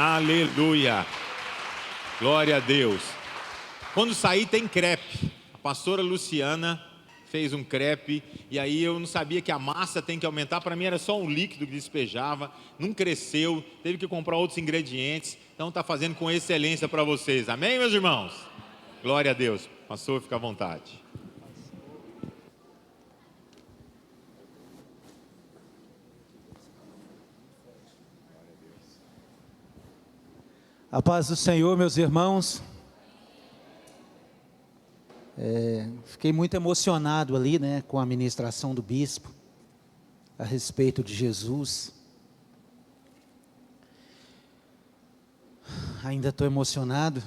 Aleluia. Glória a Deus. Quando sair tem crepe. A pastora Luciana fez um crepe e aí eu não sabia que a massa tem que aumentar. Para mim era só um líquido que despejava, não cresceu, teve que comprar outros ingredientes. Então está fazendo com excelência para vocês. Amém, meus irmãos? Glória a Deus. Pastor, fica à vontade. A paz do Senhor, meus irmãos. Fiquei muito emocionado ali, com a ministração do bispo a respeito de Jesus. Ainda estou emocionado.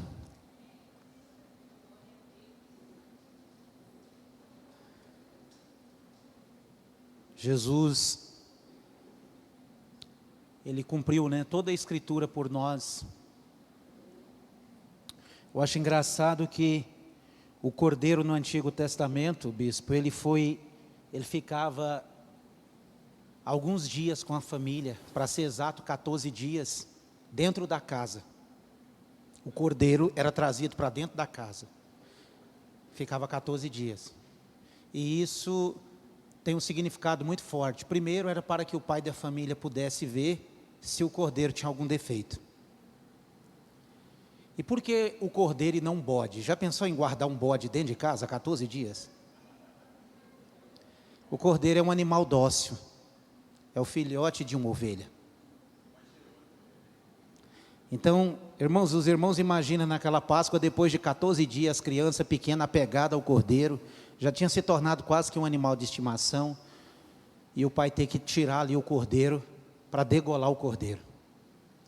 Jesus, Ele cumpriu, toda a Escritura por nós. Eu acho engraçado que o cordeiro no Antigo Testamento, bispo, ele ficava alguns dias com a família, para ser exato 14 dias, dentro da casa. O cordeiro era trazido para dentro da casa, ficava 14 dias. E isso tem um significado muito forte. Primeiro era para que o pai da família pudesse ver se o cordeiro tinha algum defeito. E por que o cordeiro e não um bode? Já pensou em guardar um bode dentro de casa 14 dias? O cordeiro é um animal dócil, é o filhote de uma ovelha. Então, irmãos, os irmãos imaginam naquela Páscoa, depois de 14 dias, criança pequena apegada ao cordeiro, já tinha se tornado quase que um animal de estimação, e o pai ter que tirar ali o cordeiro, para degolar o cordeiro.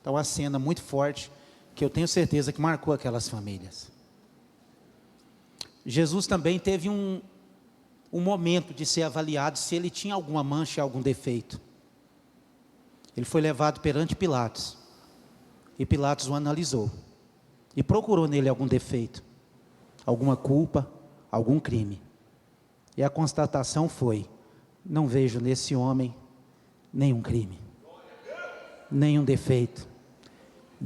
Então, uma cena muito forte, que eu tenho certeza que marcou aquelas famílias. Jesus também teve um momento de ser avaliado se ele tinha alguma mancha, algum defeito. Ele foi levado perante Pilatos, e Pilatos o analisou, e procurou nele algum defeito, alguma culpa, algum crime. E a constatação foi: não vejo nesse homem nenhum crime, nenhum defeito,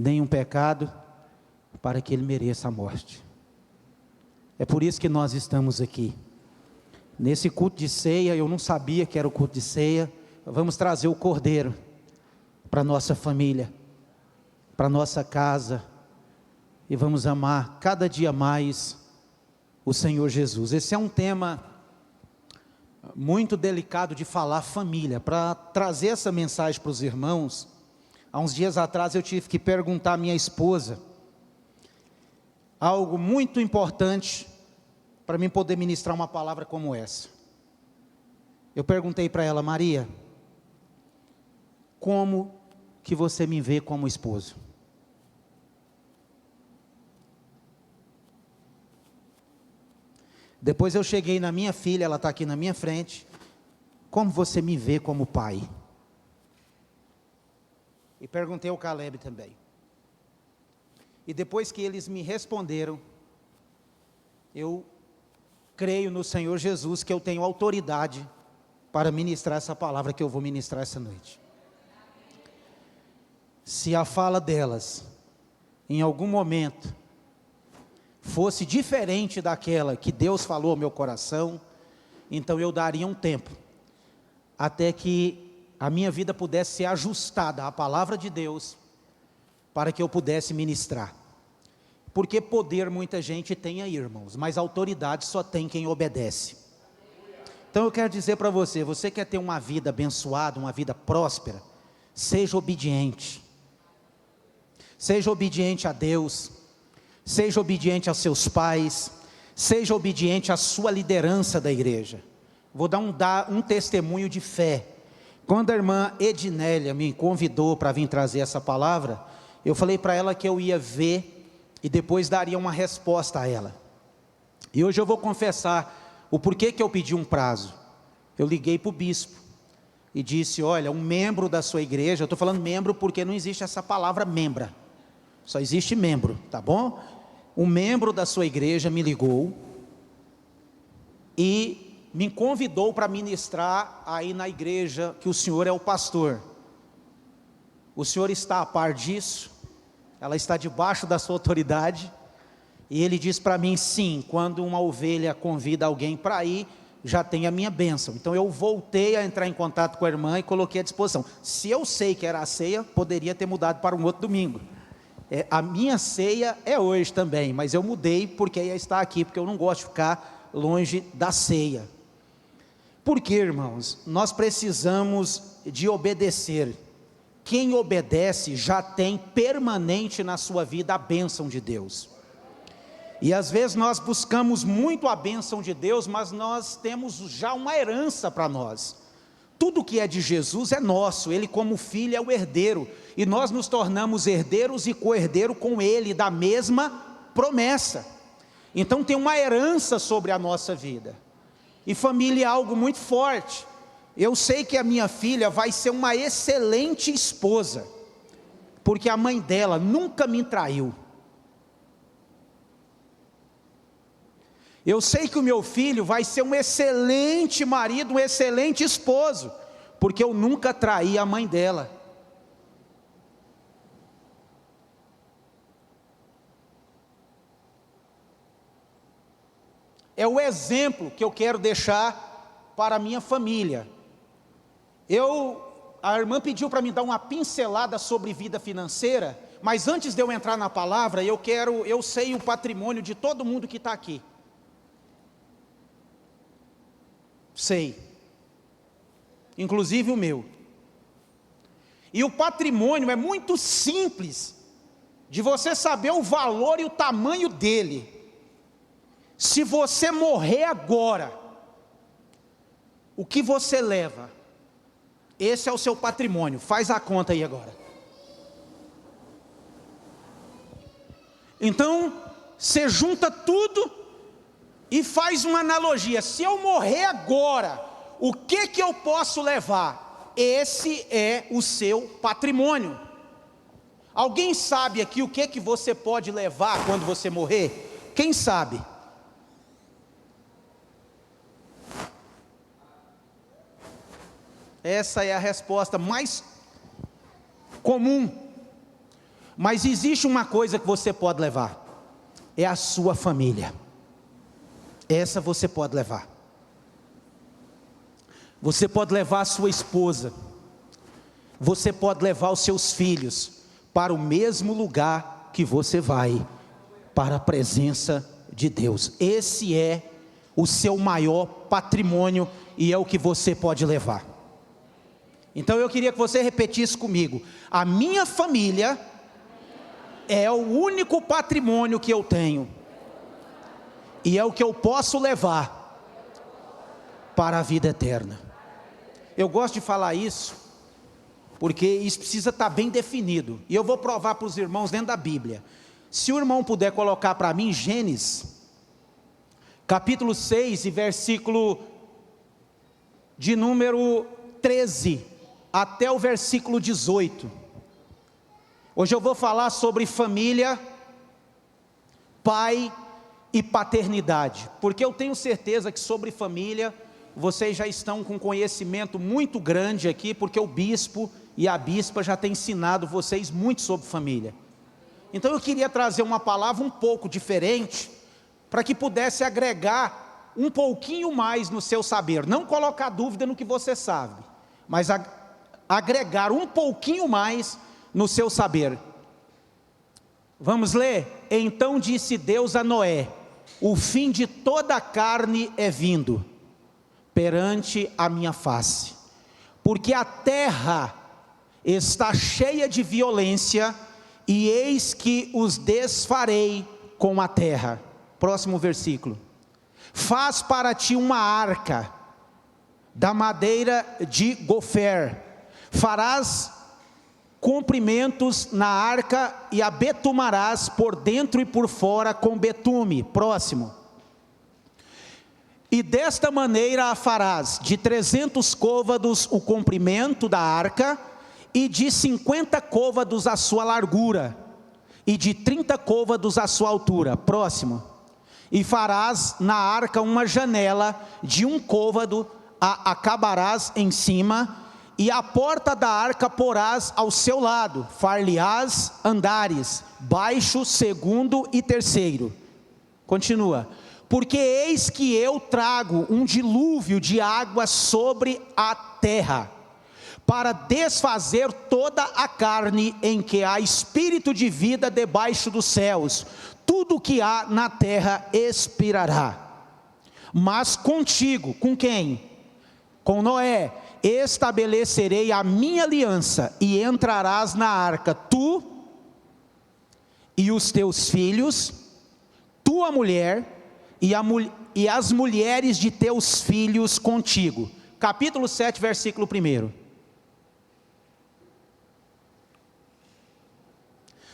nenhum pecado para que ele mereça a morte. É por isso que nós estamos aqui. Nesse culto de ceia, eu não sabia que era o culto de ceia. Vamos trazer o cordeiro para nossa família, para nossa casa, e vamos amar cada dia mais o Senhor Jesus. Esse é um tema muito delicado de falar, família. Para trazer essa mensagem para os irmãos, há uns dias atrás eu tive que perguntar à minha esposa algo muito importante para mim poder ministrar uma palavra como essa. Eu perguntei para ela: Maria, como que você me vê como esposo? Depois eu cheguei na minha filha, ela está aqui na minha frente: como você me vê como pai? E perguntei ao Caleb também. E depois que eles me responderam, eu creio no Senhor Jesus que eu tenho autoridade para ministrar essa palavra que eu vou ministrar essa noite. Se a fala delas, em algum momento, fosse diferente daquela que Deus falou ao meu coração, então eu daria um tempo, até que a minha vida pudesse ser ajustada à palavra de Deus, para que eu pudesse ministrar. Porque poder muita gente tem aí, irmãos, mas autoridade só tem quem obedece. Então eu quero dizer para você: você quer ter uma vida abençoada, uma vida próspera, seja obediente. Seja obediente a Deus, seja obediente aos seus pais, seja obediente à sua liderança da igreja. Vou dar um testemunho de fé. Quando a irmã Ednélia me convidou para vir trazer essa palavra, eu falei para ela que eu ia ver e depois daria uma resposta a ela. E hoje eu vou confessar o porquê que eu pedi um prazo. Eu liguei para o bispo e disse: olha, um membro da sua igreja, eu estou falando membro porque não existe essa palavra membra, só existe membro, tá bom? Um membro da sua igreja me ligou e me convidou para ministrar aí na igreja, que o senhor é o pastor. O senhor está a par disso? ela está debaixo da sua autoridade. E ele diz para mim, sim, quando uma ovelha convida alguém para ir, já tem a minha bênção. Então eu voltei a entrar em contato com a irmã e coloquei à disposição. Se eu sei que era a ceia, poderia ter mudado para um outro domingo. A minha ceia é hoje também, mas eu mudei porque ia estar aqui, porque eu não gosto de ficar longe da ceia. Por quê, irmãos? Nós precisamos de obedecer. Quem obedece já tem permanente na sua vida a bênção de Deus. E às vezes nós buscamos muito a bênção de Deus, mas nós temos já uma herança para nós. Tudo que é de Jesus é nosso, Ele como filho é o herdeiro, e nós nos tornamos herdeiros e co-herdeiro com Ele, da mesma promessa. Então tem uma herança sobre a nossa vida, e família é algo muito forte. Eu sei que a minha filha vai ser uma excelente esposa, porque a mãe dela nunca me traiu. Eu sei que o meu filho vai ser um excelente marido, um excelente esposo, porque eu nunca traí a mãe dela. É o exemplo que eu quero deixar para a minha família. A irmã pediu para me dar uma pincelada sobre vida financeira, mas antes de eu entrar na palavra, eu sei o patrimônio de todo mundo que está aqui. Sei, inclusive o meu. E o patrimônio é muito simples de você saber o valor e o tamanho dele. Se você morrer agora, o que você leva? Esse é o seu patrimônio. Faz a conta aí agora. Então, você junta tudo e faz uma analogia. Se eu morrer agora, o que eu posso levar? Esse é o seu patrimônio. Alguém sabe aqui o que você pode levar quando você morrer? Quem sabe? Essa é a resposta mais comum. Mas existe uma coisa que você pode levar: é a sua família. Essa você pode levar. Você pode levar a sua esposa. Você pode levar os seus filhos para o mesmo lugar que você vai, para a presença de Deus. Esse é o seu maior patrimônio e é o que você pode levar. Então eu queria que você repetisse comigo: a minha família é o único patrimônio que eu tenho, e é o que eu posso levar para a vida eterna. Eu gosto de falar isso, porque isso precisa estar bem definido. E eu vou provar para os irmãos dentro da Bíblia. Se o irmão puder colocar para mim Gênesis, capítulo 6 e versículo de número 13, até o versículo 18. Hoje eu vou falar sobre família, pai e paternidade, porque eu tenho certeza que sobre família vocês já estão com conhecimento muito grande aqui, porque o bispo e a bispa já têm ensinado vocês muito sobre família. Então eu queria trazer uma palavra um pouco diferente, para que pudesse agregar um pouquinho mais no seu saber, não colocar dúvida no que você sabe, mas agregar um pouquinho mais no seu saber. Vamos ler? Então disse Deus a Noé: o fim de toda a carne é vindo perante a minha face, porque a terra está cheia de violência, e eis que os desfarei com a terra. Próximo versículo. Faz para ti uma arca da madeira de gofer, farás comprimentos na arca e a betumarás por dentro e por fora com betume. Próximo. E desta maneira a farás: de 300 côvados o comprimento da arca, e de 50 côvados a sua largura, e de 30 côvados a sua altura. Próximo. E farás na arca uma janela de 1 côvado, a acabarás em cima, e a porta da arca porás ao seu lado, far-lhe-ás andares, baixo, segundo e terceiro. Continua. Porque eis que eu trago um dilúvio de água sobre a terra, para desfazer toda a carne em que há espírito de vida debaixo dos céus. Tudo que há na terra expirará. Mas contigo, com quem? Com Noé, estabelecerei a minha aliança, e entrarás na arca, tu e os teus filhos, tua mulher, e as mulheres de teus filhos contigo. Capítulo 7, versículo 1.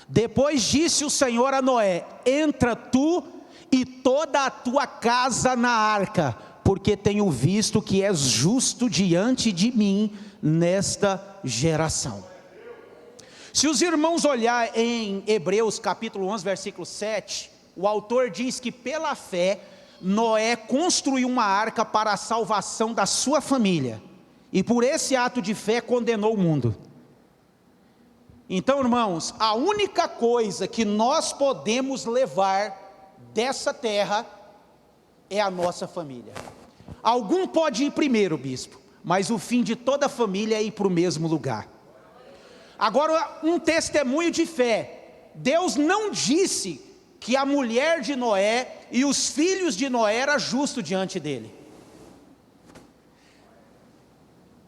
Depois disse o Senhor a Noé: entra tu e toda a tua casa na arca, porque tenho visto que és justo diante de mim nesta geração. Se os irmãos olhar em Hebreus capítulo 11, versículo 7, o autor diz que pela fé, Noé construiu uma arca para a salvação da sua família, e por esse ato de fé condenou o mundo. Então, irmãos, a única coisa que nós podemos levar dessa terra é a nossa família. Algum pode ir primeiro, bispo, mas o fim de toda a família é ir para o mesmo lugar. Agora, um testemunho de fé: Deus não disse que a mulher de Noé e os filhos de Noé eram justos diante dele.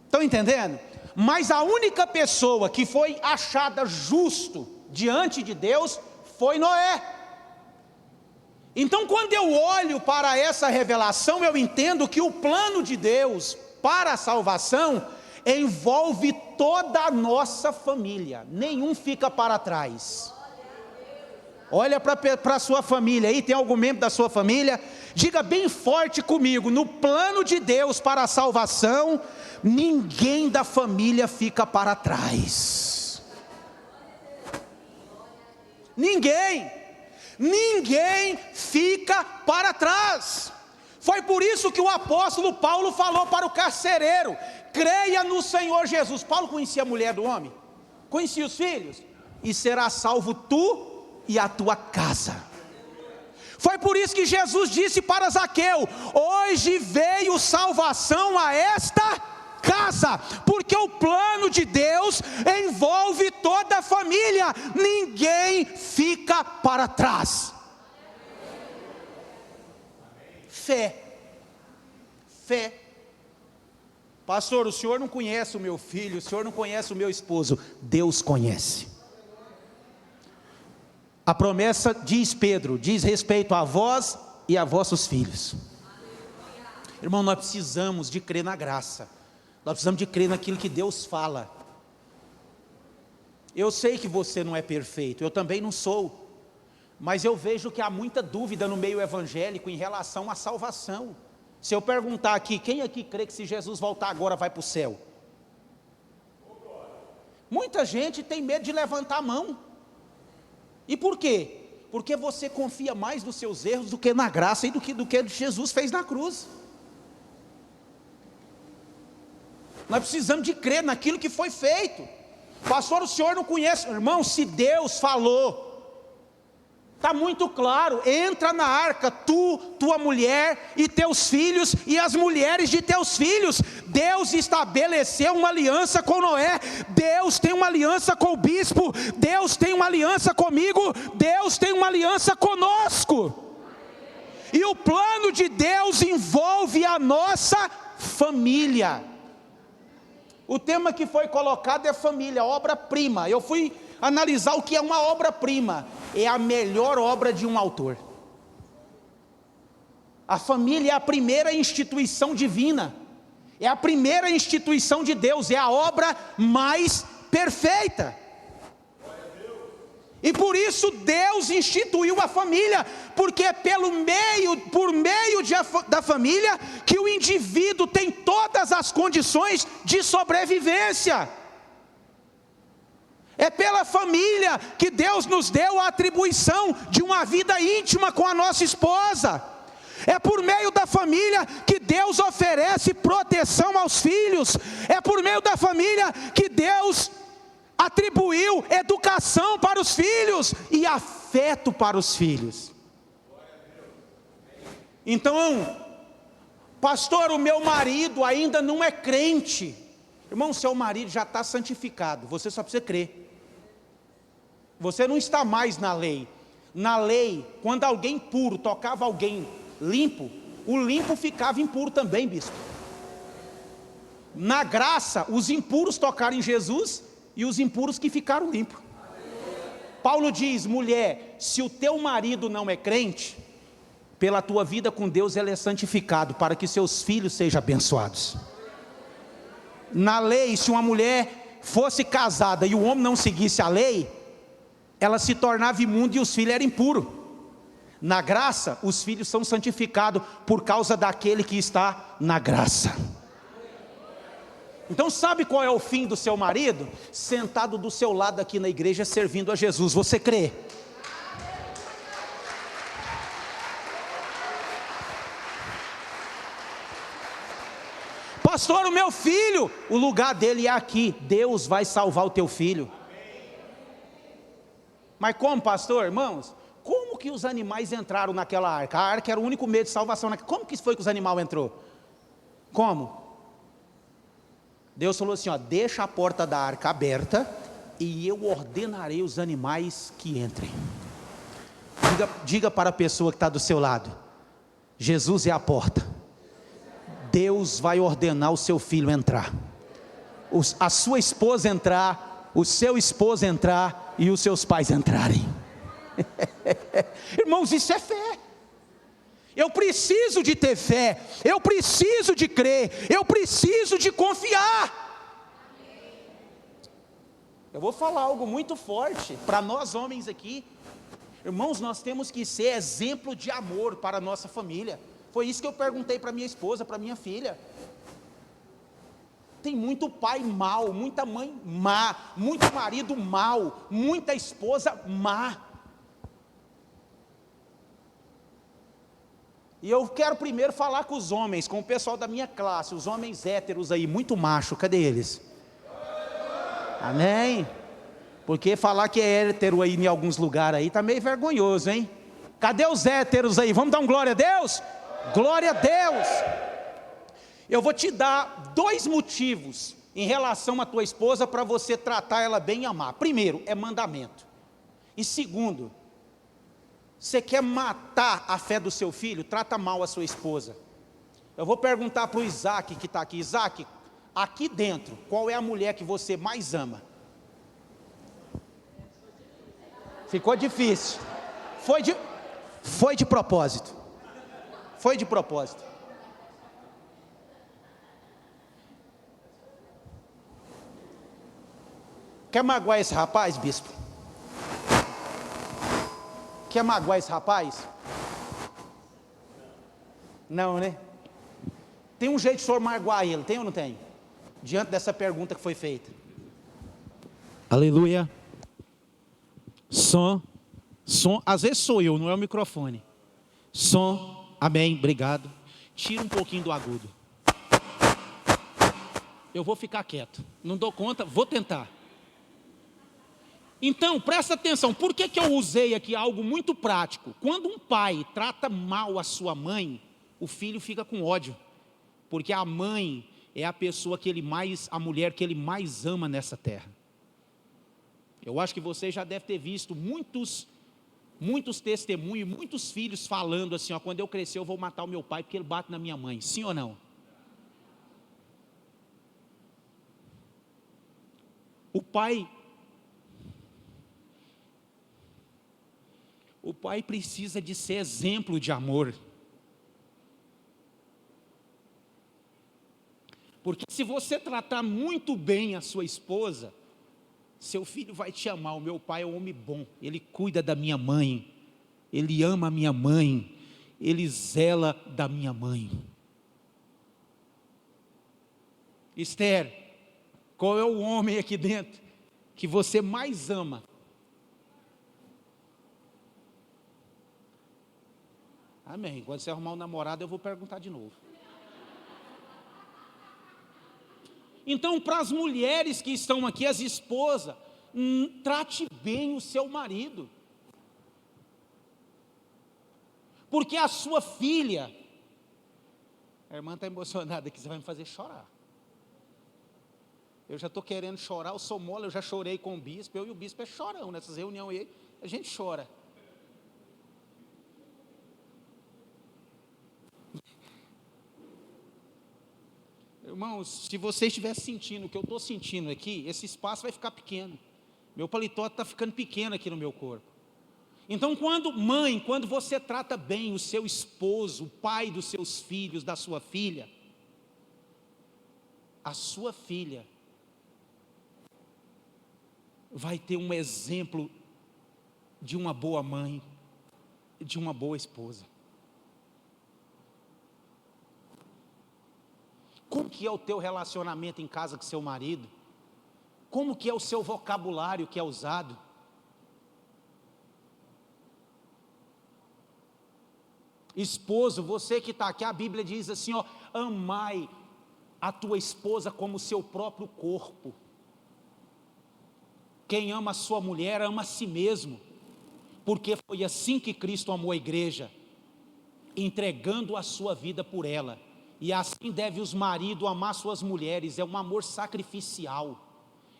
Estão entendendo? Mas a única pessoa que foi achada justo diante de Deus foi Noé. Então, quando eu olho para essa revelação, eu entendo que o plano de Deus para a salvação envolve toda a nossa família, nenhum fica para trás. Olha para a sua família aí, tem algum membro da sua família? Diga bem forte comigo: no plano de Deus para a salvação, ninguém da família fica para trás. Ninguém fica para trás. Foi por isso que o apóstolo Paulo falou para o carcereiro: creia no Senhor Jesus. Paulo conhecia a mulher do homem, conhecia os filhos, e será salvo tu e a tua casa. Foi por isso que Jesus disse para Zaqueu: hoje veio salvação a esta casa, porque o plano de Deus envolve toda a família, ninguém fica para trás. Fé. Pastor, o senhor não conhece o meu filho, o senhor não conhece o meu esposo. Deus conhece. A promessa, diz Pedro, diz respeito a vós e a vossos filhos. Irmão, nós precisamos de crer na graça. Nós precisamos de crer naquilo que Deus fala. Eu sei que você não é perfeito, eu também não sou. Mas eu vejo que há muita dúvida no meio evangélico em relação à salvação. Se eu perguntar aqui, quem aqui crê que se Jesus voltar agora vai para o céu? Muita gente tem medo de levantar a mão. E por quê? Porque você confia mais nos seus erros do que na graça e do que Jesus fez na cruz. Nós precisamos de crer naquilo que foi feito. Pastor, o senhor não conhece? Irmão, se Deus falou, está muito claro: entra na arca, tu, tua mulher e teus filhos e as mulheres de teus filhos. Deus estabeleceu uma aliança com Noé, Deus tem uma aliança com o bispo, Deus tem uma aliança comigo, Deus tem uma aliança conosco. E o plano de Deus envolve a nossa família. O tema que foi colocado é família, obra-prima. Eu fui analisar o que é uma obra-prima. É a melhor obra de um autor. A família é a primeira instituição divina, é a primeira instituição de Deus, é a obra mais perfeita. E por isso Deus instituiu a família, porque é por meio da família que o indivíduo tem todas as condições de sobrevivência. É pela família que Deus nos deu a atribuição de uma vida íntima com a nossa esposa. É por meio da família que Deus oferece proteção aos filhos. É por meio da família que Deus atribuiu educação para os filhos e afeto para os filhos. Então, pastor, o meu marido ainda não é crente. Irmão, seu marido já está santificado, você só precisa crer. Você não está mais na lei. Na lei, quando alguém puro tocava alguém limpo, o limpo ficava impuro também, bispo. Na graça, os impuros tocaram em Jesus e os impuros que ficaram limpos. Paulo diz: mulher, se o teu marido não é crente, pela tua vida com Deus ele é santificado, para que seus filhos sejam abençoados. Na lei, se uma mulher fosse casada e o homem não seguisse a lei, ela se tornava imunda e os filhos eram impuros. Na graça, os filhos são santificados por causa daquele que está na graça. Então sabe qual é o fim do seu marido? Sentado do seu lado aqui na igreja servindo a Jesus. Você crê? Pastor, o meu filho, o lugar dele é aqui. Deus vai salvar o teu filho. Mas como, pastor? Irmãos, como que os animais entraram naquela arca? A arca era o único meio de salvação. Como que foi que os animais entrou? Como? Deus falou assim, ó, deixa a porta da arca aberta e eu ordenarei os animais que entrem. Diga para a pessoa que está do seu lado: Jesus é a porta. Deus vai ordenar o seu filho entrar, a sua esposa entrar, o seu esposo entrar e os seus pais entrarem. Irmãos, isso é fé. Eu preciso de ter fé, eu preciso de crer, eu preciso de confiar. Eu vou falar algo muito forte para nós homens aqui. Irmãos, nós temos que ser exemplo de amor para a nossa família. Foi isso que eu perguntei para minha esposa, para minha filha. Tem muito pai mau, muita mãe má, muito marido mau, muita esposa má. E eu quero primeiro falar com os homens, com o pessoal da minha classe, os homens héteros aí, muito macho, cadê eles? Amém? Porque falar que é hétero aí em alguns lugares aí, está meio vergonhoso, hein? Cadê os héteros aí? Vamos dar um glória a Deus? Glória a Deus! Eu vou te dar 2 motivos em relação à tua esposa para você tratar ela bem e amar. Primeiro, é mandamento. E segundo, você quer matar a fé do seu filho? Trata mal a sua esposa. Eu vou perguntar para o Isaac que está aqui. Isaac, aqui dentro, qual é a mulher que você mais ama? Ficou difícil. Foi de propósito. Foi de propósito. Quer magoar esse rapaz, bispo? Quer magoar esse rapaz? Não, né? Tem um jeito de o senhor magoar ele, tem ou não tem? Diante dessa pergunta que foi feita. Aleluia. Som, às vezes sou eu, não é o microfone. Som. Amém, obrigado. Tira um pouquinho do agudo. Eu vou ficar quieto. Não dou conta, vou tentar. Então, presta atenção. Por que eu usei aqui algo muito prático? Quando um pai trata mal a sua mãe, o filho fica com ódio. Porque a mãe é a pessoa a mulher que ele mais ama nessa terra. Eu acho que você já deve ter visto muitos testemunhos, muitos filhos falando assim, ó, quando eu crescer eu vou matar o meu pai porque ele bate na minha mãe, sim ou não? O pai precisa de ser exemplo de amor, porque se você tratar muito bem a sua esposa, seu filho vai te amar. O meu pai é um homem bom, ele cuida da minha mãe, ele ama a minha mãe, ele zela da minha mãe. Esther, qual é o homem aqui dentro que você mais ama? Amém. Quando você arrumar um namorado, eu vou perguntar de novo. Então, para as mulheres que estão aqui, as esposas, trate bem o seu marido. Porque a sua filha, a irmã está emocionada aqui, você vai me fazer chorar. Eu já estou querendo chorar, eu sou mole, eu já chorei com o bispo, eu e o bispo é chorão, nessas reuniões aí, a gente chora. Irmãos, se você estiver sentindo o que eu estou sentindo aqui, esse espaço vai ficar pequeno. Meu paletó está ficando pequeno aqui no meu corpo. Então, quando você trata bem o seu esposo, o pai dos seus filhos, da sua filha, a sua filha vai ter um exemplo de uma boa mãe, de uma boa esposa. Como que é o teu relacionamento em casa com seu marido? Como que é o seu vocabulário que é usado? Esposo, você que está aqui, a Bíblia diz assim, ó, amai a tua esposa como o seu próprio corpo. Quem ama a sua mulher, ama a si mesmo, porque foi assim que Cristo amou a igreja, entregando a sua vida por ela. E assim deve os maridos amar suas mulheres, é um amor sacrificial,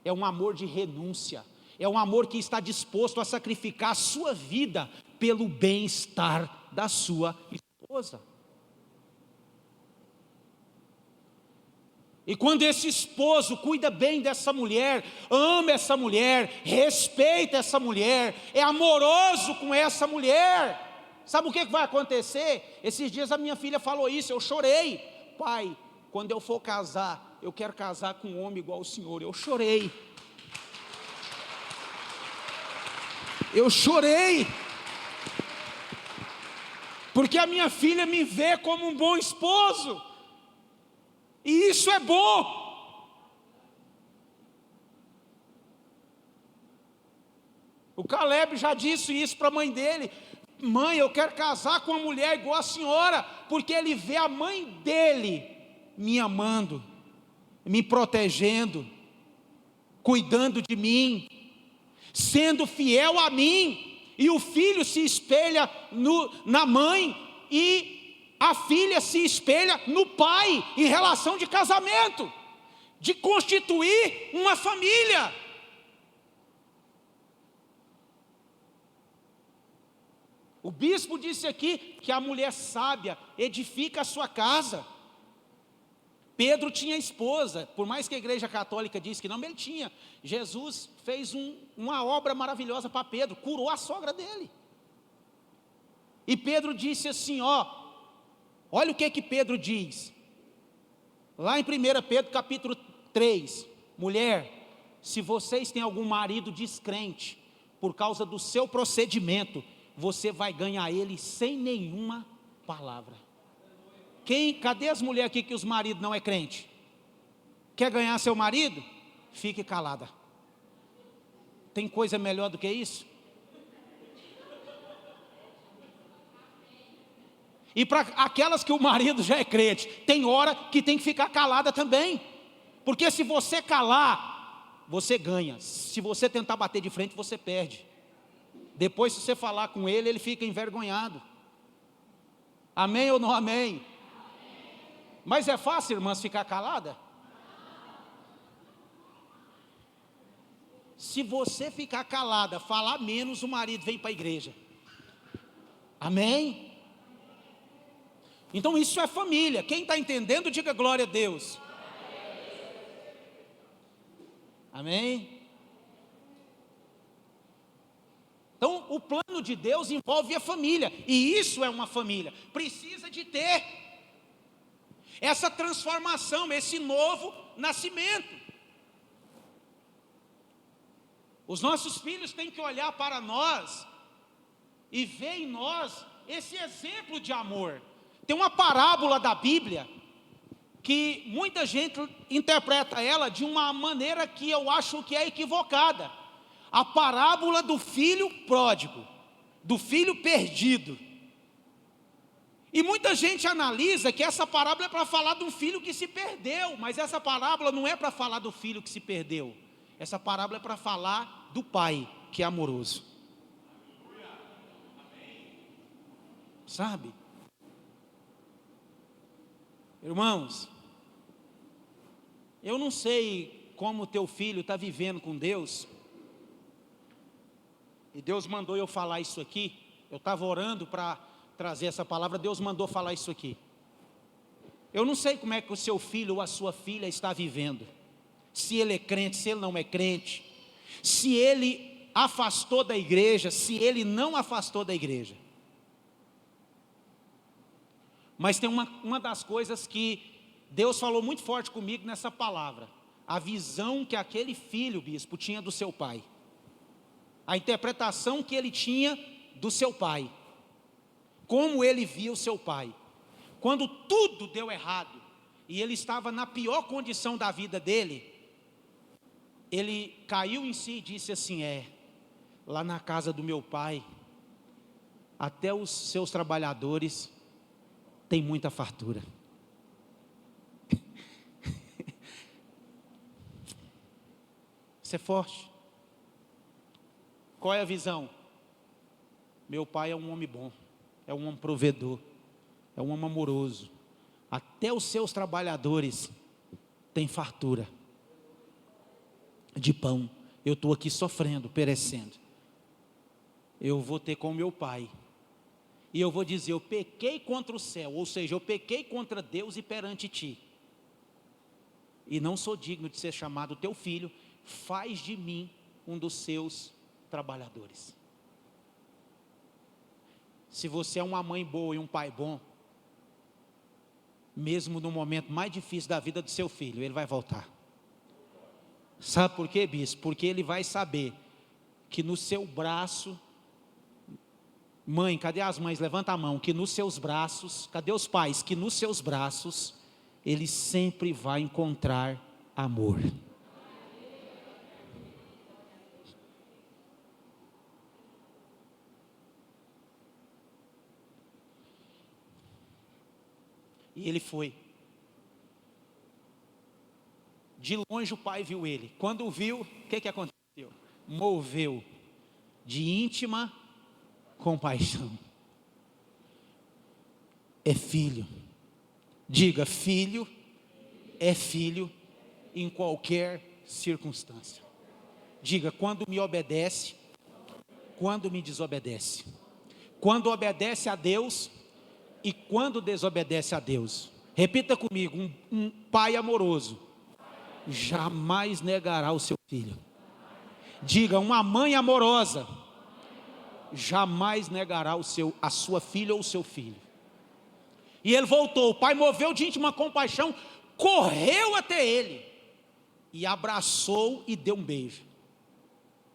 é um amor de renúncia, é um amor que está disposto a sacrificar a sua vida pelo bem-estar da sua esposa. E quando esse esposo cuida bem dessa mulher, ama essa mulher, respeita essa mulher, é amoroso com essa mulher, sabe o que vai acontecer? Esses dias a minha filha falou isso, eu chorei. Pai, quando eu for casar, eu quero casar com um homem igual o senhor. Eu chorei. Eu chorei. Porque a minha filha me vê como um bom esposo. E isso é bom. O Caleb já disse isso para a mãe dele. Mãe, eu quero casar com uma mulher igual a senhora, porque ele vê a mãe dele me amando, me protegendo, cuidando de mim, sendo fiel a mim, e o filho se espelha na mãe, e a filha se espelha no pai, em relação de casamento, de constituir uma família. O bispo disse aqui que a mulher sábia edifica a sua casa. Pedro tinha esposa, por mais que a igreja católica disse que não, mas ele tinha. Jesus fez uma obra maravilhosa para Pedro, curou a sogra dele. E Pedro disse assim, olha o que Pedro diz, lá em 1 Pedro capítulo 3, mulher, se vocês têm algum marido descrente, por causa do seu procedimento, você vai ganhar ele sem nenhuma palavra. Cadê as mulheres aqui que os maridos não é crente? Quer ganhar seu marido? Fique calada. Tem coisa melhor do que isso? E para aquelas que o marido já é crente, tem hora que tem que ficar calada também. Porque se você calar, você ganha. Se você tentar bater de frente, você perde. Depois, se você falar com ele, ele fica envergonhado. Amém ou não amém? Mas é fácil, irmãs, ficar calada? Se você ficar calada, falar menos, o marido vem para a igreja. Amém? Então isso é família. Quem está entendendo, diga glória a Deus. Amém? Então o plano de Deus envolve a família. E isso é uma família. Precisa de ter essa transformação, esse novo nascimento. Os nossos filhos têm que olhar para nós e ver em nós esse exemplo de amor. Tem uma parábola da Bíblia que muita gente interpreta ela de uma maneira que eu acho que é equivocada. A parábola do filho pródigo, do filho perdido. E muita gente analisa que essa parábola é para falar de um filho que se perdeu, mas essa parábola não é para falar do filho que se perdeu. Essa parábola é para falar do pai que é amoroso. Sabe? Irmãos, eu não sei como o teu filho está vivendo com Deus, e Deus mandou eu falar isso aqui. Eu estava orando para trazer essa palavra, Deus mandou falar isso aqui. Eu não sei como é que o seu filho ou a sua filha está vivendo, se ele é crente, se ele não é crente, se ele afastou da igreja, se ele não afastou da igreja. Mas tem uma das coisas que Deus falou muito forte comigo nessa palavra: a visão que aquele filho, bispo, tinha do seu pai, a interpretação que ele tinha do seu pai, como ele via o seu pai. Quando tudo deu errado e ele estava na pior condição da vida dele, ele caiu em si e disse assim: lá na casa do meu pai, até os seus trabalhadores têm muita fartura. Isso é forte. Qual é a visão? Meu pai é um homem bom, é um homem provedor, é um homem amoroso. Até os seus trabalhadores têm fartura de pão. Eu estou aqui sofrendo, perecendo. Eu vou ter com meu pai, e eu vou dizer: eu pequei contra o céu, ou seja, eu pequei contra Deus e perante ti, e não sou digno de ser chamado teu filho. Faz de mim um dos seus trabalhadores. Se você é uma mãe boa e um pai bom, mesmo no momento mais difícil da vida do seu filho, ele vai voltar. Sabe por quê, bispo? Porque ele vai saber que no seu braço, mãe, cadê as mães? Levanta a mão. Que nos seus braços, cadê os pais? Que nos seus braços, ele sempre vai encontrar amor. E ele foi. De longe o pai viu ele. Quando viu, o que aconteceu? Moveu de íntima compaixão. É filho. Diga: filho é filho em qualquer circunstância. Diga: quando me obedece, quando me desobedece. Quando obedece a Deus e quando desobedece a Deus. Repita comigo: um pai amoroso jamais negará o seu filho. Diga: uma mãe amorosa jamais negará a sua filha ou o seu filho. E ele voltou. O pai moveu de íntima compaixão, correu até ele e abraçou e deu um beijo.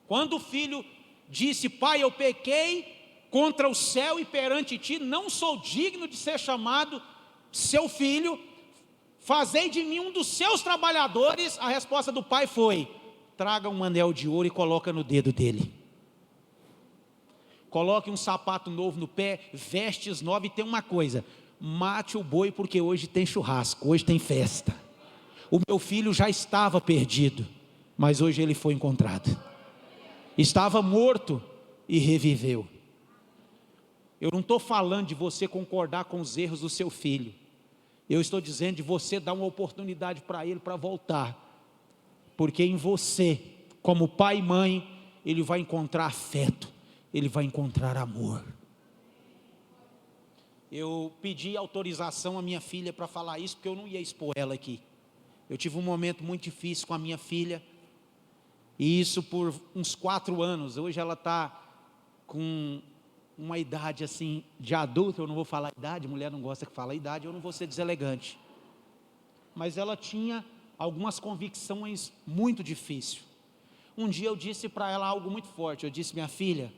Quando o filho disse: pai, eu pequei contra o céu e perante ti, não sou digno de ser chamado seu filho, fazei de mim um dos seus trabalhadores. A resposta do pai foi: traga um anel de ouro e coloca no dedo dele. Coloque um sapato novo no pé, vestes novas, e tem uma coisa: mate o boi, porque hoje tem churrasco, hoje tem festa. O meu filho já estava perdido, mas hoje ele foi encontrado. Estava morto e reviveu. Eu não estou falando de você concordar com os erros do seu filho. Eu estou dizendo de você dar uma oportunidade para ele para voltar. Porque em você, como pai e mãe, ele vai encontrar afeto, ele vai encontrar amor. Eu pedi autorização à minha filha para falar isso, porque eu não ia expor ela aqui. Eu tive um momento muito difícil com a minha filha, e isso por uns 4 anos. Hoje ela está com uma idade assim, de adulto. Eu não vou falar idade, mulher não gosta que fala idade, eu não vou ser deselegante. Mas ela tinha algumas convicções muito difíceis. Um dia eu disse para ela algo muito forte. Eu disse: minha filha,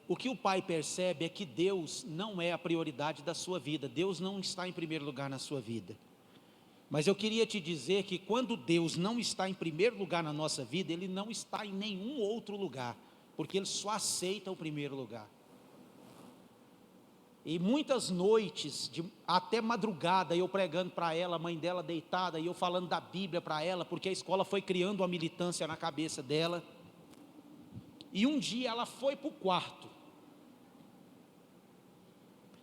o que o pai percebe é que Deus não é a prioridade da sua vida. Deus não está em primeiro lugar na sua vida. Mas eu queria te dizer que quando Deus não está em primeiro lugar na nossa vida, Ele não está em nenhum outro lugar, porque Ele só aceita o primeiro lugar. E muitas noites, até madrugada, eu pregando para ela, a mãe dela deitada, e eu falando da Bíblia para ela, porque a escola foi criando uma militância na cabeça dela. E um dia ela foi para o quarto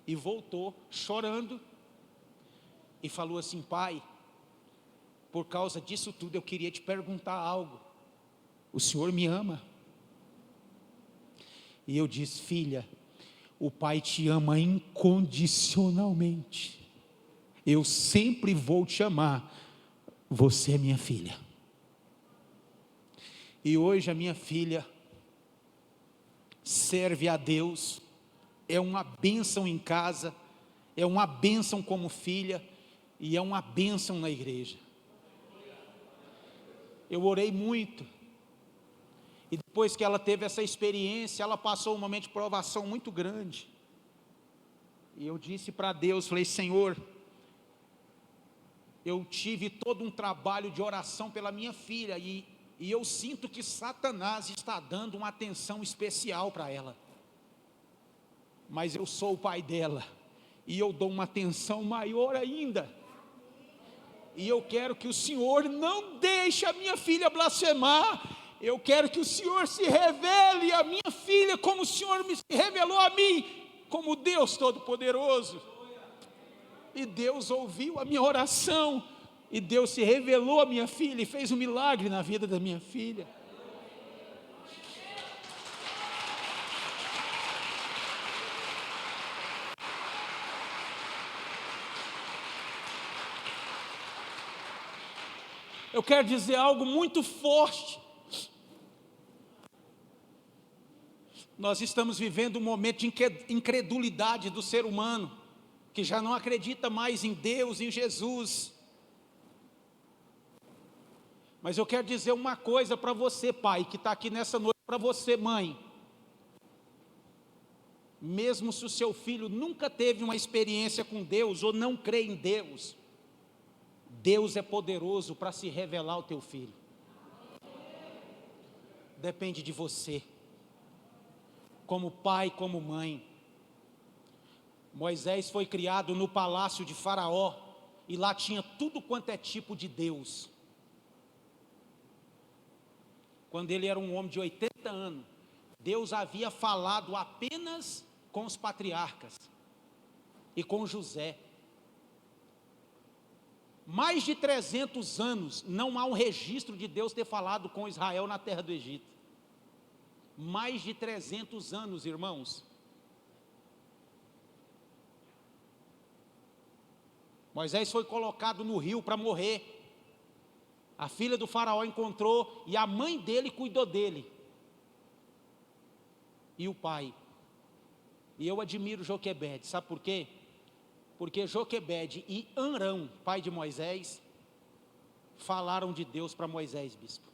e voltou chorando e falou assim: pai, por causa disso tudo eu queria te perguntar algo. O senhor me ama? E eu disse: filha, o pai te ama incondicionalmente. Eu sempre vou te amar. Você é minha filha. E hoje a minha filha serve a Deus, é uma bênção em casa, é uma bênção como filha, e é uma bênção na igreja. Eu orei muito, e depois que ela teve essa experiência, ela passou um momento de provação muito grande, e eu disse para Deus, falei: Senhor, eu tive todo um trabalho de oração pela minha filha, e eu sinto que Satanás está dando uma atenção especial para ela, mas eu sou o pai dela, e eu dou uma atenção maior ainda, e eu quero que o Senhor não deixe a minha filha blasfemar. Eu quero que o Senhor se revele a minha filha como o Senhor me revelou a mim, como Deus Todo-Poderoso. E Deus ouviu a minha oração, e Deus se revelou a minha filha, e fez um milagre na vida da minha filha. Eu quero dizer algo muito forte. Nós estamos vivendo um momento de incredulidade do ser humano, que já não acredita mais em Deus, em Jesus. Mas eu quero dizer uma coisa para você, pai, que está aqui nessa noite, para você, mãe. Mesmo se o seu filho nunca teve uma experiência com Deus, ou não crê em Deus, Deus é poderoso para se revelar ao teu filho. Depende de você, como pai, como mãe. Moisés foi criado no palácio de Faraó, e lá tinha tudo quanto é tipo de Deus. Quando ele era um homem de 80 anos, Deus havia falado apenas com os patriarcas e com José. Mais de 300 anos, não há um registro de Deus ter falado com Israel na terra do Egito. Mais de 300 anos, irmãos. Moisés foi colocado no rio para morrer. A filha do faraó encontrou, e a mãe dele cuidou dele. E o pai. E eu admiro Joquebede, sabe por quê? Porque Joquebede e Arão, pai de Moisés, falaram de Deus para Moisés, bispo.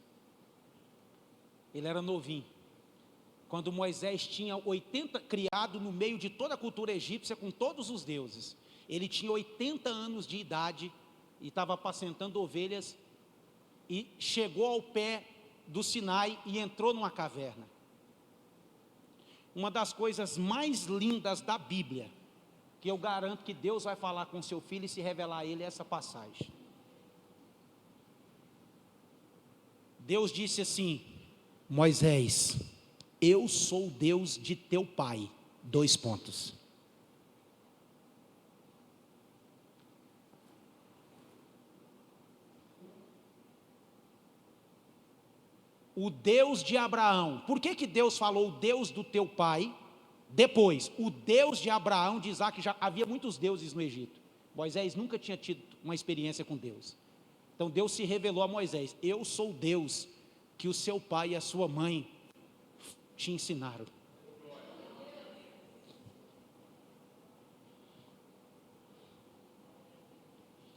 Ele era novinho. Quando Moisés tinha 80, criado no meio de toda a cultura egípcia, com todos os deuses, ele tinha 80 anos de idade, e estava apacentando ovelhas, e chegou ao pé do Sinai, e entrou numa caverna. Uma das coisas mais lindas da Bíblia, que eu garanto que Deus vai falar com seu filho e se revelar a ele, essa passagem. Deus disse assim: Moisés, eu sou o Deus de teu pai. 2 pontos. O Deus de Abraão. Por que Deus falou o Deus do teu pai? Depois, o Deus de Abraão, de Isaac, já havia muitos deuses no Egito. Moisés nunca tinha tido uma experiência com Deus. Então Deus se revelou a Moisés: eu sou o Deus que o seu pai e a sua mãe te ensinaram.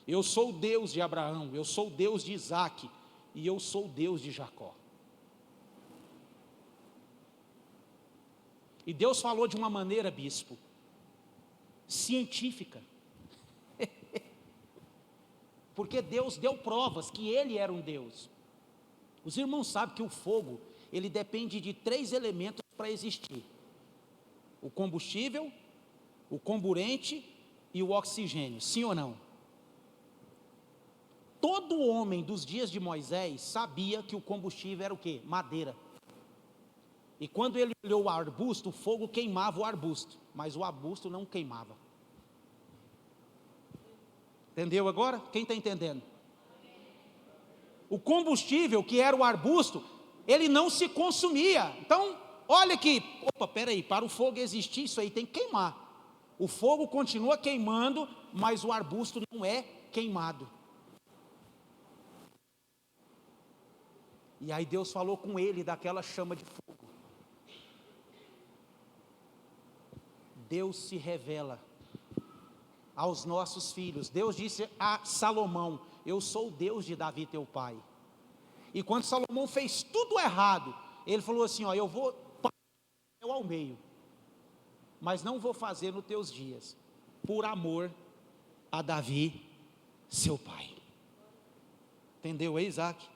Eu sou o Deus de Abraão, eu sou o Deus de Isaac, e eu sou o Deus de Jacó. E Deus falou de uma maneira, bispo, científica. Porque Deus deu provas que Ele era um Deus. Os irmãos sabem que o fogo, ele depende de 3 elementos para existir: o combustível, o comburente e o oxigênio, sim ou não? Todo homem dos dias de Moisés sabia que o combustível era o quê? Madeira. E quando ele olhou o arbusto, o fogo queimava o arbusto, mas o arbusto não queimava. Entendeu agora? Quem está entendendo? O combustível, que era o arbusto, ele não se consumia. Então, olha aqui, peraí, para o fogo existir, isso aí tem que queimar. O fogo continua queimando, mas o arbusto não é queimado. E aí Deus falou com ele daquela chama de fogo. Deus se revela aos nossos filhos. Deus disse a Salomão: eu sou o Deus de Davi teu pai. E quando Salomão fez tudo errado, ele falou assim: ó, eu vou ao meio, mas não vou fazer nos teus dias, por amor a Davi seu pai. Entendeu aí, Isaac?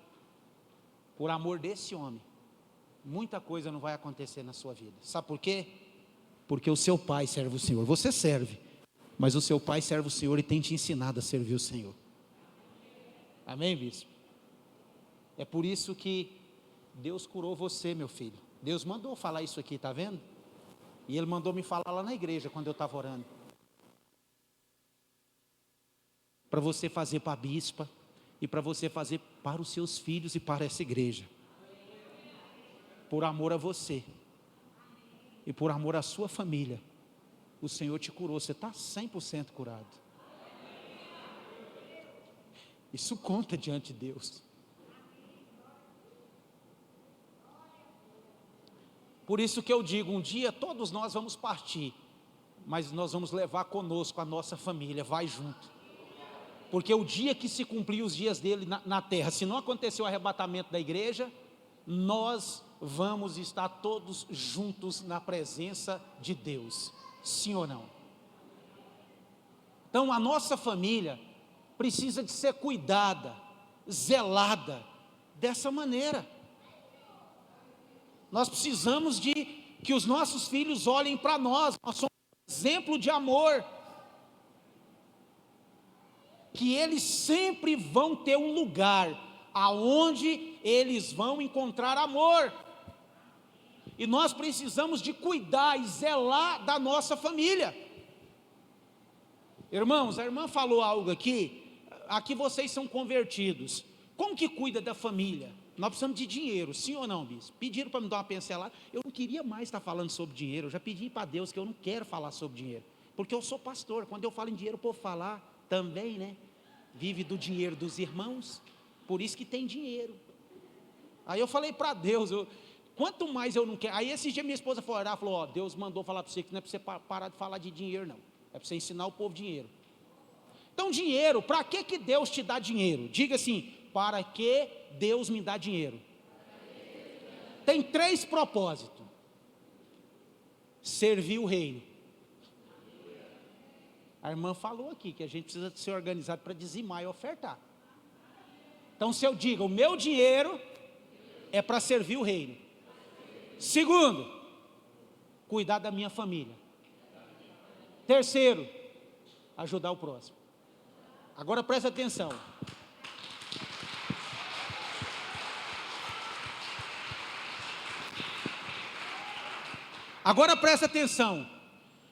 Por amor desse homem, muita coisa não vai acontecer na sua vida. Sabe por quê? Porque o seu pai serve o Senhor. Você serve, mas o seu pai serve o Senhor e tem te ensinado a servir o Senhor. Amém, bispo? É por isso que Deus curou você, meu filho. Deus mandou falar isso aqui, está vendo? E Ele mandou me falar lá na igreja, quando eu estava orando. Para você fazer para a bispa, e para você fazer para os seus filhos e para essa igreja. Por amor a você, e por amor à sua família, o Senhor te curou, você está 100% curado. Isso conta diante de Deus. Por isso que eu digo, um dia todos nós vamos partir, mas nós vamos levar conosco a nossa família, vai junto. Porque o dia que se cumprir os dias dele na terra, se não acontecer o arrebatamento da igreja, nós vamos estar todos juntos na presença de Deus, sim ou não? Então a nossa família precisa de ser cuidada, zelada, dessa maneira. Nós precisamos de que os nossos filhos olhem para nós somos um exemplo de amor, que eles sempre vão ter um lugar aonde eles vão encontrar amor, e nós precisamos de cuidar e zelar da nossa família. Irmãos, a irmã falou algo aqui vocês são convertidos, como que cuida da família? Nós precisamos de dinheiro, sim ou não, bispo? Pediram para me dar uma pincelada, eu não queria mais estar falando sobre dinheiro, eu já pedi para Deus que eu não quero falar sobre dinheiro, porque eu sou pastor, quando eu falo em dinheiro, o povo falar também, né? Vive do dinheiro dos irmãos, por isso que tem dinheiro. Aí eu falei para Deus, quanto mais eu não quero. Aí esse dia minha esposa foi orar, falou: ó, Deus mandou falar para você que não é para você parar de falar de dinheiro, não, é para você ensinar o povo dinheiro. Então dinheiro, para que Deus te dá dinheiro? Diga assim: para que Deus me dá dinheiro? Tem 3 propósitos: servir o reino. A irmã falou aqui que a gente precisa ser organizado para dizimar e ofertar. Então se eu digo, o meu dinheiro é para servir o reino. Segundo, cuidar da minha família. Terceiro, ajudar o próximo. Agora presta atenção. Agora presta atenção.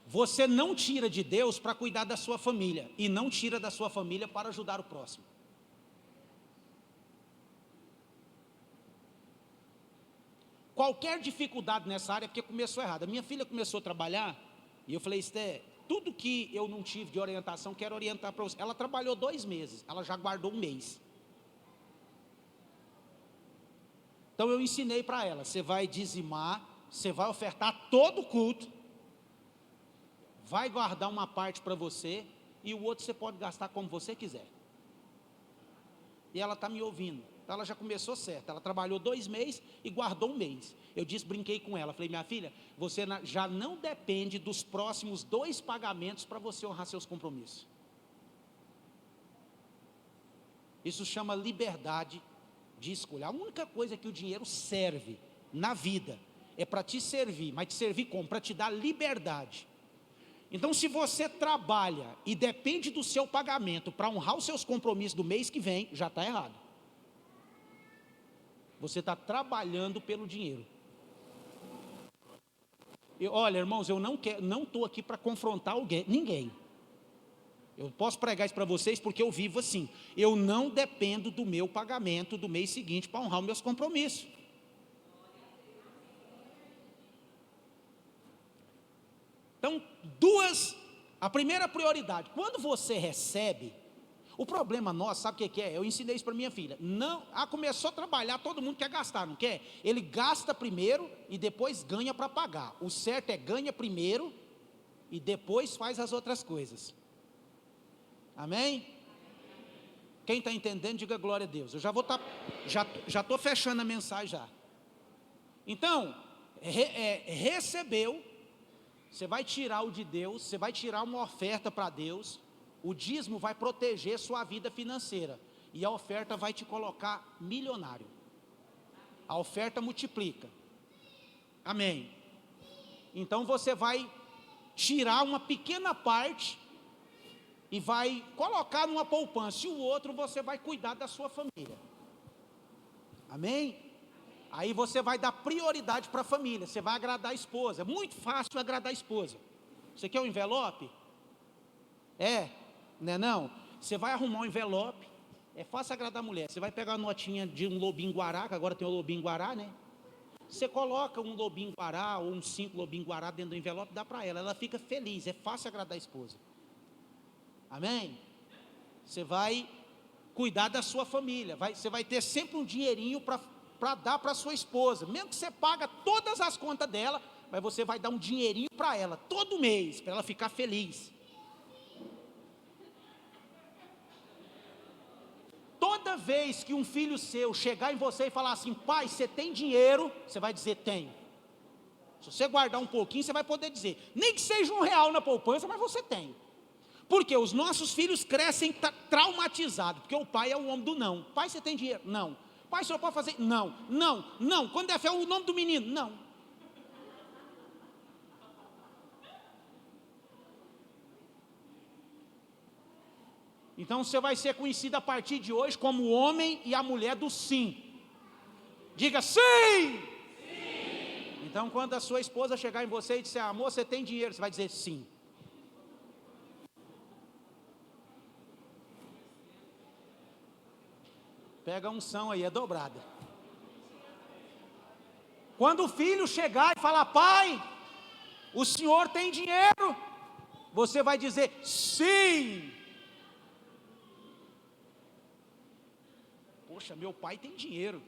Você não tira de Deus para cuidar da sua família, e não tira da sua família para ajudar o próximo. Qualquer dificuldade nessa área é porque começou errado. A minha filha começou a trabalhar, e eu falei: Esté, tudo que eu não tive de orientação, quero orientar para você. Ela trabalhou 2 meses, ela já guardou 1 mês. Então eu ensinei para ela: você vai dizimar, você vai ofertar todo o culto, vai guardar uma parte para você, e o outro você pode gastar como você quiser. E ela está me ouvindo. Então ela já começou certo. Ela trabalhou 2 meses e guardou 1 mês. Eu brinquei com ela, falei: minha filha, você já não depende dos próximos 2 pagamentos para você honrar seus compromissos. Isso chama liberdade de escolha. A única coisa que o dinheiro serve na vida é para te servir, mas te servir como? Para te dar liberdade. Então, se você trabalha e depende do seu pagamento para honrar os seus compromissos do mês que vem, já está errado. Você está trabalhando pelo dinheiro. Olha, irmãos, eu não estou aqui para confrontar ninguém. Eu posso pregar isso para vocês porque eu vivo assim. Eu não dependo do meu pagamento do mês seguinte para honrar os meus compromissos. Então, a primeira prioridade, quando você recebe, o problema nosso, sabe o que é? Eu ensinei isso para minha filha. Começou a trabalhar, todo mundo quer gastar, não quer? Ele gasta primeiro e depois ganha para pagar. O certo é ganha primeiro e depois faz as outras coisas. Amém? Quem está entendendo, diga glória a Deus. Eu já estou fechando a mensagem já. Então, recebeu, você vai tirar o de Deus, você vai tirar uma oferta para Deus. O dízimo vai proteger sua vida financeira. E a oferta vai te colocar milionário. A oferta multiplica. Amém. Então você vai tirar uma pequena parte e vai colocar numa poupança. E o outro você vai cuidar da sua família. Amém? Aí você vai dar prioridade para a família. Você vai agradar a esposa. É muito fácil agradar a esposa. Você quer um envelope? Não? Você vai arrumar um envelope. É fácil agradar a mulher. Você vai pegar uma notinha de um lobinho guará, que agora tem o lobinho guará, né? Você coloca um lobinho guará ou uns 5 lobinho guará dentro do envelope, dá para ela. Ela fica feliz. É fácil agradar a esposa. Amém? Você vai cuidar da sua família. Você vai ter sempre um dinheirinho para dar para sua esposa. Mesmo que você paga todas as contas dela, mas você vai dar um dinheirinho para ela todo mês, para ela ficar feliz. Toda vez que um filho seu chegar em você e falar assim: pai, você tem dinheiro? Você vai dizer: tenho. Se você guardar um pouquinho, você vai poder dizer, nem que seja R$1 na poupança, mas você tem. Porque os nossos filhos crescem traumatizados, porque o pai é o homem do não. Pai, você tem dinheiro? Não. Pai, o senhor pode fazer? Não. Quando é fé, o nome do menino? Não. Então você vai ser conhecido a partir de hoje como o homem e a mulher do sim. Diga sim! Sim! Então quando a sua esposa chegar em você e disser: amor, você tem dinheiro? Você vai dizer sim. Pega a unção aí, é dobrada. Quando o filho chegar e falar: pai, o senhor tem dinheiro? Você vai dizer sim. Poxa, meu pai tem dinheiro.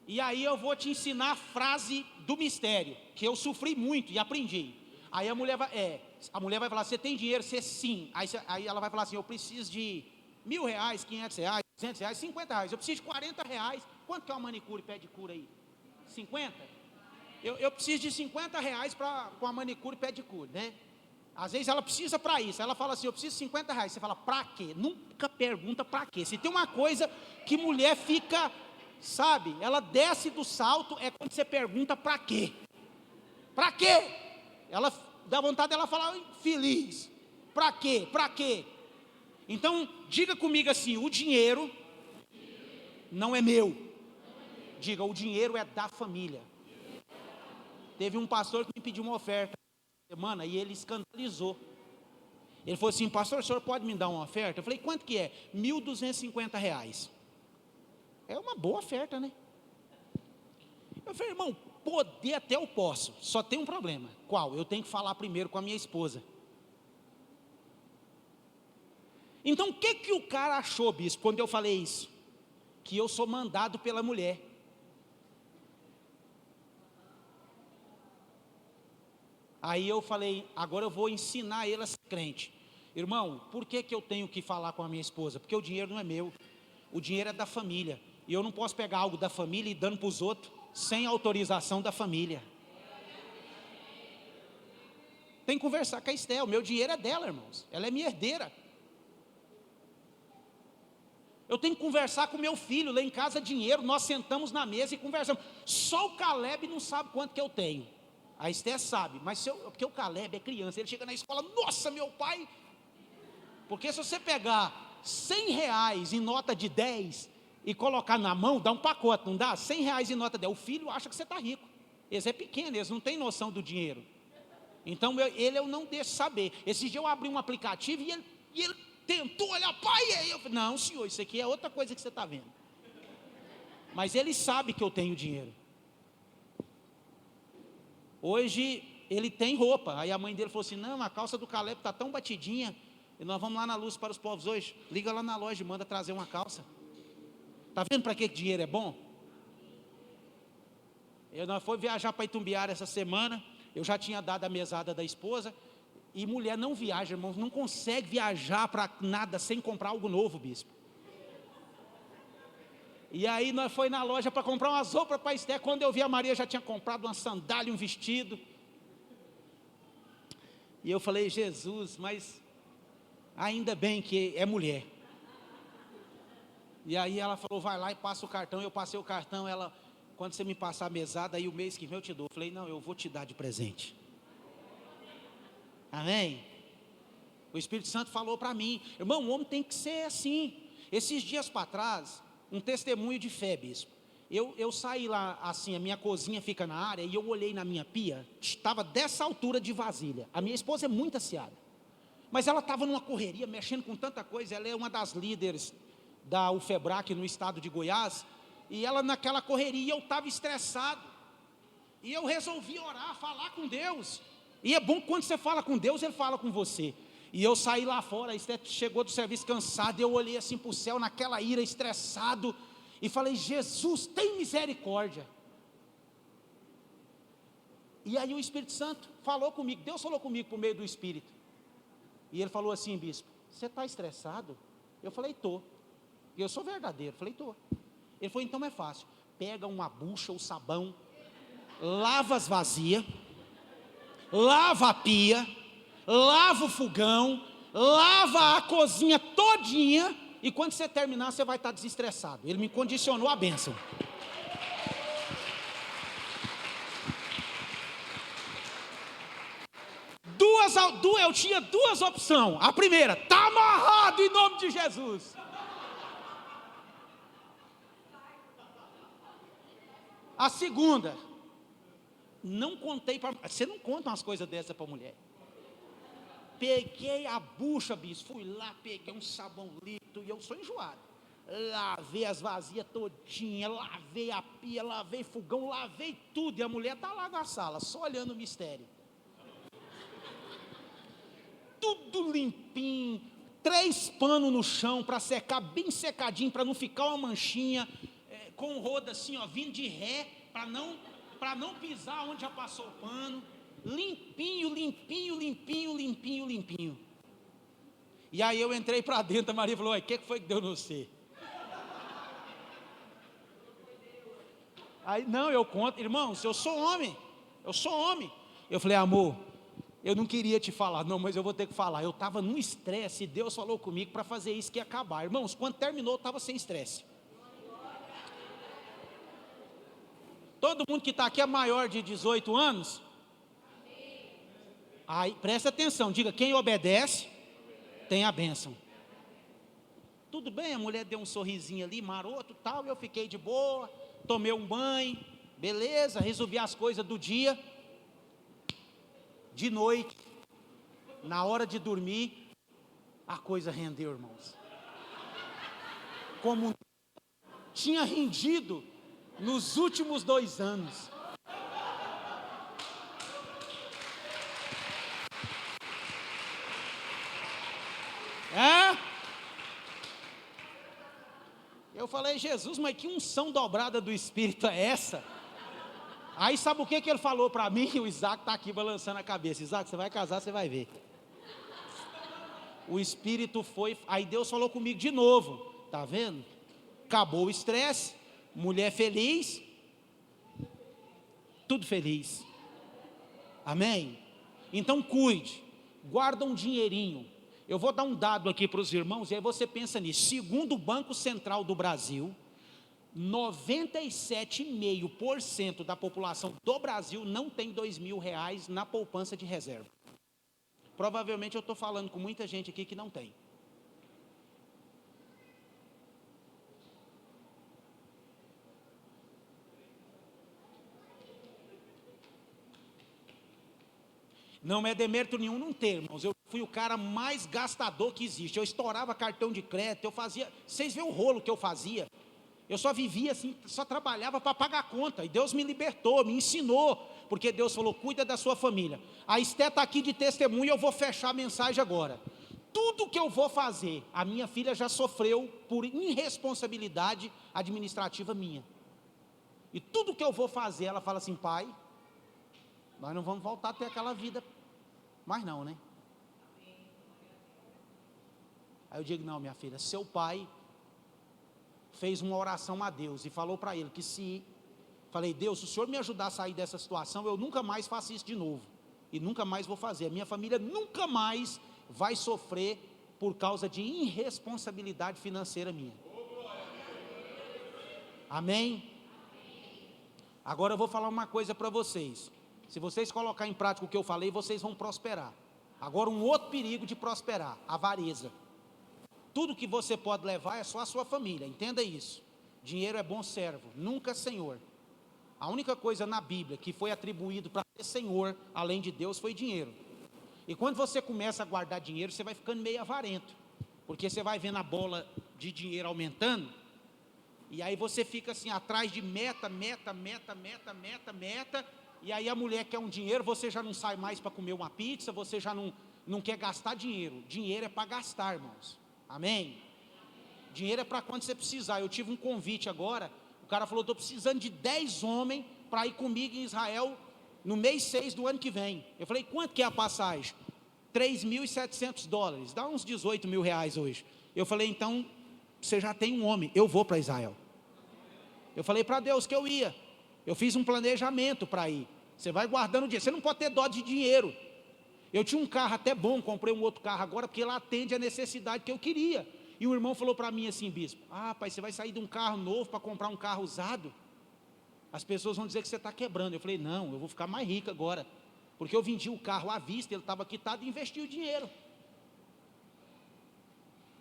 E aí eu vou te ensinar a frase do mistério, que eu sofri muito e aprendi. Aí a mulher vai falar: você tem dinheiro? Você sim. Aí ela vai falar assim: eu preciso de R$1.000, R$500, R$200, R$50. Eu preciso de R$40. Quanto que é uma manicure e pedicure aí? 50? Eu preciso de R$50 para uma manicure e pedicure, né? Às vezes ela precisa para isso. Ela fala assim: eu preciso de R$50. Você fala: para quê? Nunca pergunta para quê. Se tem uma coisa que mulher fica, sabe, ela desce do salto, é quando você pergunta para quê. Para quê? Ela dá vontade dela falar feliz. Para quê? Para quê? Então, diga comigo assim: o dinheiro não é meu. Diga: o dinheiro é da família. Teve um pastor que me pediu uma oferta semana e ele escandalizou. Ele falou assim: pastor, o senhor pode me dar uma oferta? Eu falei: quanto que é? R$1.250. É uma boa oferta, né? Eu falei: irmão, poder até eu posso, só tem um problema. Qual? Eu tenho que falar primeiro com a minha esposa. Então o que o cara achou, bispo, quando eu falei isso? Que eu sou mandado pela mulher. Aí eu falei: agora eu vou ensinar ele a ser crente. Irmão, por que eu tenho que falar com a minha esposa? Porque o dinheiro não é meu, o dinheiro é da família. E eu não posso pegar algo da família e ir dando para os outros sem autorização da família. Tem que conversar com a Estel. O meu dinheiro é dela, irmãos. Ela é minha herdeira. Eu tenho que conversar com meu filho lá em casa, dinheiro. Nós sentamos na mesa e conversamos. Só o Caleb não sabe quanto que eu tenho. A Esté sabe, mas porque o Caleb é criança, ele chega na escola, nossa, meu pai. Porque se você pegar R$100 em nota de 10 e colocar na mão, dá um pacote, não dá? R$100 em nota de 10, o filho acha que você está rico. Eles é pequeno, eles não têm noção do dinheiro. Então eu não deixo saber. Esse dia eu abri um aplicativo e ele tentou olhar, pai, e aí eu falei, não senhor, isso aqui é outra coisa que você está vendo. Mas ele sabe que eu tenho dinheiro. Hoje ele tem roupa. Aí a mãe dele falou assim, não, a calça do Caleb está tão batidinha, e nós vamos lá na Luz para os Povos hoje, liga lá na loja e manda trazer uma calça. Está vendo para que dinheiro é bom? Nós fomos viajar para Itumbiara essa semana, eu já tinha dado a mesada da esposa, e mulher não viaja, irmãos, não consegue viajar para nada sem comprar algo novo, bispo. E aí nós foi na loja para comprar umas roupas para a Esté. Quando eu vi, a Maria já tinha comprado uma sandália, um vestido. E eu falei, Jesus, mas ainda bem que é mulher. E aí ela falou, vai lá e passa o cartão. Eu passei o cartão, ela, quando você me passar a mesada, aí o mês que vem eu te dou. Eu falei, não, eu vou te dar de presente. Amém? O Espírito Santo falou para mim, irmão, o homem tem que ser assim. Esses dias para trás, um testemunho de fé, bispo. Eu saí lá, assim, a minha cozinha fica na área, e eu olhei na minha pia, estava dessa altura de vasilha. A minha esposa é muito aciada, mas ela estava numa correria, mexendo com tanta coisa. Ela é uma das líderes da UFEBRAC no estado de Goiás, e ela naquela correria, eu estava estressado, e eu resolvi orar, falar com Deus. E é bom que quando você fala com Deus, Ele fala com você. E eu saí lá fora, a Esté chegou do serviço cansado, eu olhei assim para o céu, naquela ira, estressado, e falei, Jesus, tem misericórdia. E aí o Espírito Santo falou comigo, Deus falou comigo por meio do Espírito. E ele falou assim, bispo, você está estressado? Eu falei, estou. E eu sou verdadeiro, falei, estou. Ele falou, então é fácil, pega uma bucha, o sabão, lava as vasilhas, lava a pia, lava o fogão, lava a cozinha todinha, e quando você terminar, você vai estar desestressado. Ele me condicionou a bênção. Eu tinha duas opções. A primeira, está amarrado em nome de Jesus. A segunda, não contei para... Você não conta umas coisas dessas para mulher. Peguei a bucha, bispo, fui lá, peguei um sabão líquido, e eu sou enjoado. Lavei as vasilhas todinha, lavei a pia, lavei fogão, lavei tudo. E a mulher está lá na sala, só olhando o mistério. Tudo limpinho, 3 panos no chão para secar bem secadinho, para não ficar uma manchinha, com roda assim, ó, vindo de ré, para não pisar onde já passou o pano. Limpinho, limpinho, limpinho, limpinho, limpinho. E aí eu entrei para dentro, a Maria falou, o que foi que deu no você? Aí, não, eu conto, irmãos, eu sou homem. Eu falei, amor, eu não queria te falar, não, mas eu vou ter que falar. Eu estava num estresse, e Deus falou comigo para fazer isso que ia acabar. Irmãos, quando terminou, eu estava sem estresse. Todo mundo que está aqui é maior de 18 anos? Aí, presta atenção, diga, quem obedece, tem a bênção. Tudo bem, a mulher deu um sorrisinho ali, maroto, tal, eu fiquei de boa, tomei um banho, beleza, resolvi as coisas do dia. De noite, na hora de dormir, a coisa rendeu, irmãos. Como tinha rendido nos últimos 2 anos. Eu falei, Jesus, mas que unção dobrada do Espírito é essa? Aí sabe o que ele falou para mim? O Isaac está aqui balançando a cabeça. Isaac, você vai casar, você vai ver. O Espírito foi, aí Deus falou comigo de novo, tá vendo? Acabou o estresse, mulher feliz, tudo feliz. Amém? Então cuide, guarda um dinheirinho. Eu vou dar um dado aqui para os irmãos, e aí você pensa nisso. Segundo o Banco Central do Brasil, 97,5% da população do Brasil não tem R$ 2.000 na poupança de reserva. Provavelmente eu estou falando com muita gente aqui que não tem. Não é demérito nenhum não ter, irmãos. Eu fui o cara mais gastador que existe. Eu estourava cartão de crédito, eu fazia... Vocês veem o rolo que eu fazia? Eu só vivia assim, só trabalhava para pagar a conta. E Deus me libertou, me ensinou. Porque Deus falou, cuida da sua família. A Esté está aqui de testemunha, eu vou fechar a mensagem agora. Tudo que eu vou fazer, a minha filha já sofreu por irresponsabilidade administrativa minha. E tudo que eu vou fazer, ela fala assim, pai, nós não vamos voltar a ter aquela vida mais não, né? Aí eu digo, não, minha filha, seu pai fez uma oração a Deus e falou para ele que falei, Deus, se o Senhor me ajudar a sair dessa situação, eu nunca mais faço isso de novo, e nunca mais vou fazer, a minha família nunca mais vai sofrer por causa de irresponsabilidade financeira minha. Amém? Agora eu vou falar uma coisa para vocês. Se vocês colocarem em prática o que eu falei, vocês vão prosperar. Agora um outro perigo de prosperar, a avareza. Tudo que você pode levar é só a sua família, entenda isso. Dinheiro é bom servo, nunca senhor. A única coisa na Bíblia que foi atribuído para ser senhor, além de Deus, foi dinheiro. E quando você começa a guardar dinheiro, você vai ficando meio avarento. Porque você vai vendo a bola de dinheiro aumentando, e aí você fica assim, atrás de meta, e aí a mulher quer um dinheiro, você já não sai mais para comer uma pizza, você já não quer gastar dinheiro. Dinheiro é para gastar, irmãos. Amém? Dinheiro é para quando você precisar. Eu tive um convite agora, o cara falou, estou precisando de 10 homens para ir comigo em Israel no mês 6 do ano que vem. Eu falei, quanto que é a passagem? $3.700, dá uns R$18.000 hoje. Eu falei, então, você já tem um homem, eu vou para Israel. Eu falei para Deus que eu ia. Eu fiz um planejamento para ir. Você vai guardando dinheiro, você não pode ter dó de dinheiro. Eu tinha um carro até bom, comprei um outro carro agora, porque ele atende a necessidade que eu queria. E o irmão falou para mim assim, bispo, pai, você vai sair de um carro novo para comprar um carro usado? As pessoas vão dizer que você está quebrando. Eu falei, não, eu vou ficar mais rico agora, porque eu vendi o carro à vista, ele estava quitado e investi o dinheiro.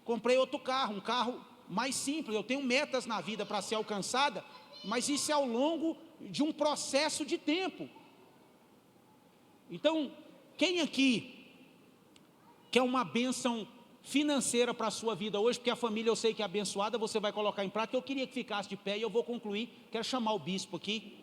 Comprei outro carro, um carro mais simples. Eu tenho metas na vida para ser alcançada, mas isso é ao longo de um processo de tempo. Então, quem aqui quer uma bênção financeira para a sua vida hoje, porque a família eu sei que é abençoada, você vai colocar em prática. Eu queria que ficasse de pé e eu vou concluir. Quero chamar o bispo aqui.